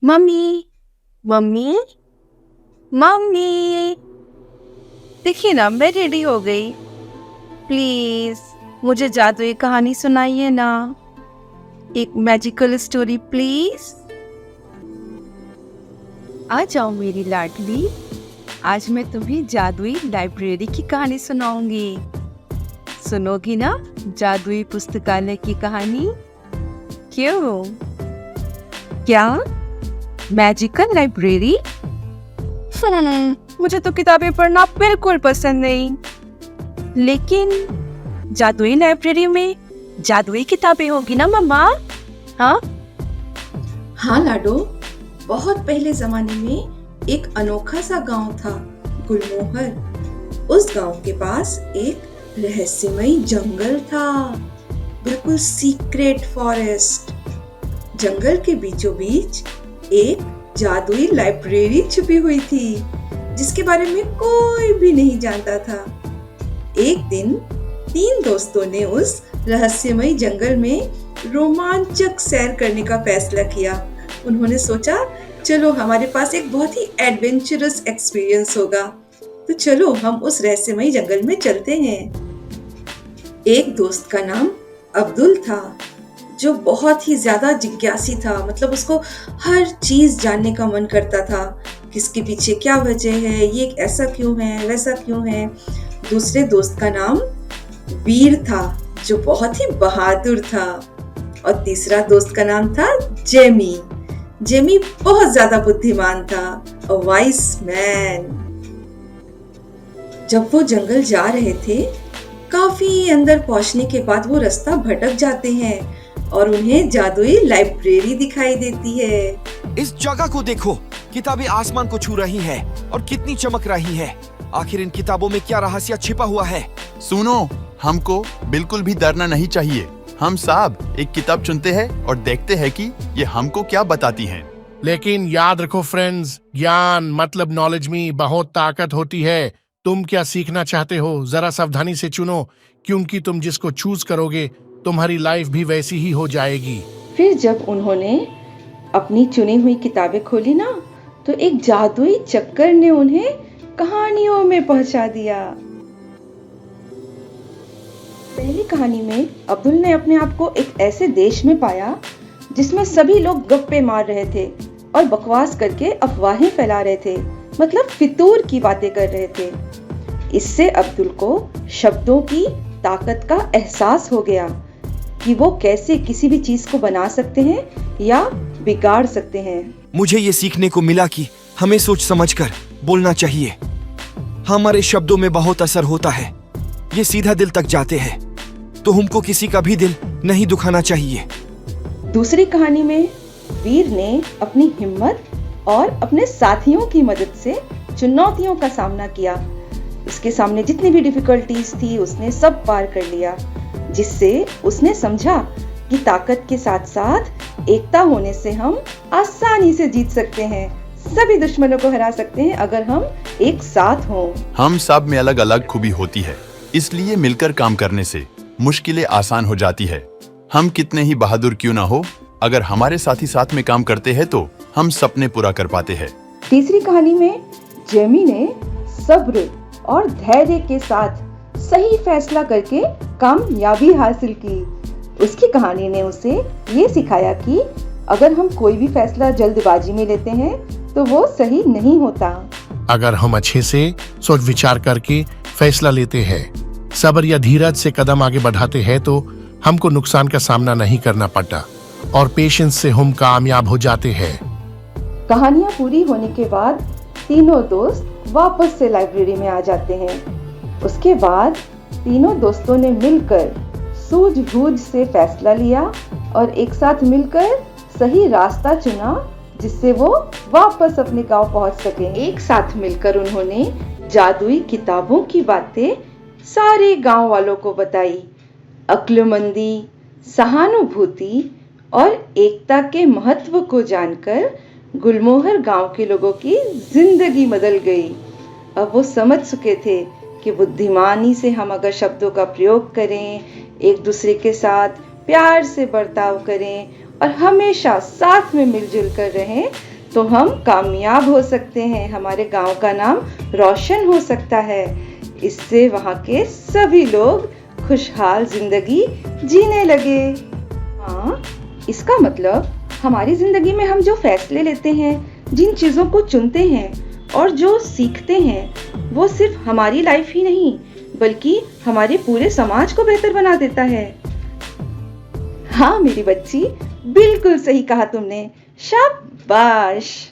Mummy, mummy, mummy, देखिए ना मैं रेडी हो गई। प्लीज मुझे जादुई कहानी सुनाइए ना, एक मैजिकल स्टोरी प्लीज। आ जाओ मेरी लाडली, आज मैं तुम्हें जादुई लाइब्रेरी की कहानी सुनाऊंगी। सुनोगी ना जादुई पुस्तकालय की कहानी? क्यों? क्या मैजिकल लाइब्रेरी? मुझे तो किताबें पढ़ना बिल्कुल पसंद नहीं। लेकिन जादुई लाइब्रेरी में जादुई किताबें होगी ना मम्मा? हाँ हाँ लाडो, बहुत पहले जमाने में एक अनोखा सा गांव था, गुलमोहर। उस गांव के पास एक रहस्यमयी जंगल था, बिल्कुल सीक्रेट फॉरेस्ट। जंगल के बीचों बीच एक जादुई लाइब्रेरी छुपी हुई थी, जिसके बारे में कोई भी नहीं जानता था। एक दिन 3 दोस्तों ने उस रहस्यमयी जंगल में रोमांचक सैर करने का फैसला किया। उन्होंने सोचा, चलो हमारे पास एक बहुत ही एडवेंचरस एक्सपीरियंस होगा, तो चलो हम उस रहस्यमयी जंगल में चलते हैं। एक दोस्त का नाम अब्दुल था, जो बहुत ही ज्यादा जिज्ञासी था। मतलब उसको हर चीज जानने का मन करता था, किसके पीछे क्या वजह है, ये ऐसा क्यों है, वैसा क्यों है। दूसरे दोस्त का नाम वीर था, जो बहुत ही बहादुर था। और तीसरा दोस्त का नाम था जेमी। जेमी बहुत ज्यादा बुद्धिमान था, अ वाइज मैन। जब वो जंगल जा रहे थे, काफी अंदर पहुंचने के बाद वो रास्ता भटक जाते हैं और उन्हें जादुई लाइब्रेरी दिखाई देती है। इस जगह को देखो, किताबें आसमान को छू रही हैं और कितनी चमक रही हैं। आखिर इन किताबों में क्या रहस्य छिपा हुआ है? सुनो, हमको बिल्कुल भी डरना नहीं चाहिए। हम सब एक किताब चुनते हैं और देखते हैं कि ये हमको क्या बताती हैं। लेकिन याद रखो फ्रेंड्स, ज्ञान मतलब नॉलेज में बहुत ताकत होती है। तुम क्या सीखना चाहते हो, जरा सावधानी से चुनो, क्योंकि तुम जिसको चूज करोगे तुम्हारी लाइफ भी वैसी ही हो जाएगी। फिर जब उन्होंने अपनी चुनी हुई किताबें खोली ना, तो एक जादुई चक्कर ने उन्हें कहानियों में पहुंचा दिया। पहली कहानी में अब्दुल ने अपने आप को एक ऐसे देश में पाया जिसमें सभी लोग गप्पे मार रहे थे और बकवास करके अफवाहें फैला रहे थे, मतलब फितूर की बातें कर रहे थे। इससे अब्दुल को शब्दों की ताकत का एहसास हो गया कि वो कैसे किसी भी चीज को बना सकते हैं या बिगाड़ सकते हैं। मुझे ये सीखने को मिला कि हमें सोच समझकर बोलना चाहिए। हमारे शब्दों में बहुत असर होता है, ये सीधा दिल तक जाते हैं, तो हमको किसी का भी दिल नहीं दुखाना चाहिए। दूसरी कहानी में वीर ने अपनी हिम्मत और अपने साथियों की मदद से चुनौतियों का सामना किया। उसके सामने जितनी भी डिफिकल्टीज थी उसने सब पार कर लिया, जिससे उसने समझा कि ताकत के साथ साथ एकता होने से हम आसानी से जीत सकते हैं, सभी दुश्मनों को हरा सकते हैं अगर हम एक साथ हों। हम सब में अलग अलग खूबी होती है, इसलिए मिलकर काम करने से मुश्किलें आसान हो जाती है। हम कितने ही बहादुर क्यों ना हो, अगर हमारे साथी साथ में काम करते हैं तो हम सपने पूरा कर पाते हैं। तीसरी कहानी में जेमी ने सब्र और धैर्य के साथ सही फैसला करके कामयाबी हासिल की। उसकी कहानी ने उसे ये सिखाया कि अगर हम कोई भी फैसला जल्दबाजी में लेते हैं तो वो सही नहीं होता। अगर हम अच्छे से सोच विचार करके फैसला लेते हैं, सब्र या धीरज से कदम आगे बढ़ाते हैं, तो हमको नुकसान का सामना नहीं करना पड़ता और पेशेंस से हम कामयाब हो जाते हैं। कहानियां पूरी होने के बाद तीनों दोस्त वापस से लाइब्रेरी में आ जाते हैं। उसके बाद तीनों दोस्तों ने मिलकर सूझबूझ से फैसला लिया और एक साथ मिलकर सही रास्ता चुना, जिससे वो वापस अपने गांव पहुंच सके। एक साथ मिलकर उन्होंने जादुई किताबों की बातें सारे गांव वालों को बताई। अक्लमंदी, सहानुभूति और एकता के महत्व को जानकर गुलमोहर गांव के लोगों की जिंदगी बदल गई। अब वो समझ चुके थे कि बुद्धिमानी से हम अगर शब्दों का प्रयोग करें, एक दूसरे के साथ प्यार से बर्ताव करें और हमेशा साथ में मिलजुल कर रहें तो हम कामयाब हो सकते हैं, हमारे गांव का नाम रोशन हो सकता है। इससे वहाँ के सभी लोग खुशहाल जिंदगी जीने लगे। हाँ, इसका मतलब हमारी जिंदगी में हम जो फैसले लेते हैं, जिन चीजों को चुनते हैं और जो सीखते हैं, वो सिर्फ हमारी लाइफ ही नहीं बल्कि हमारे पूरे समाज को बेहतर बना देता है। हाँ मेरी बच्ची, बिल्कुल सही कहा तुमने, शाबाश।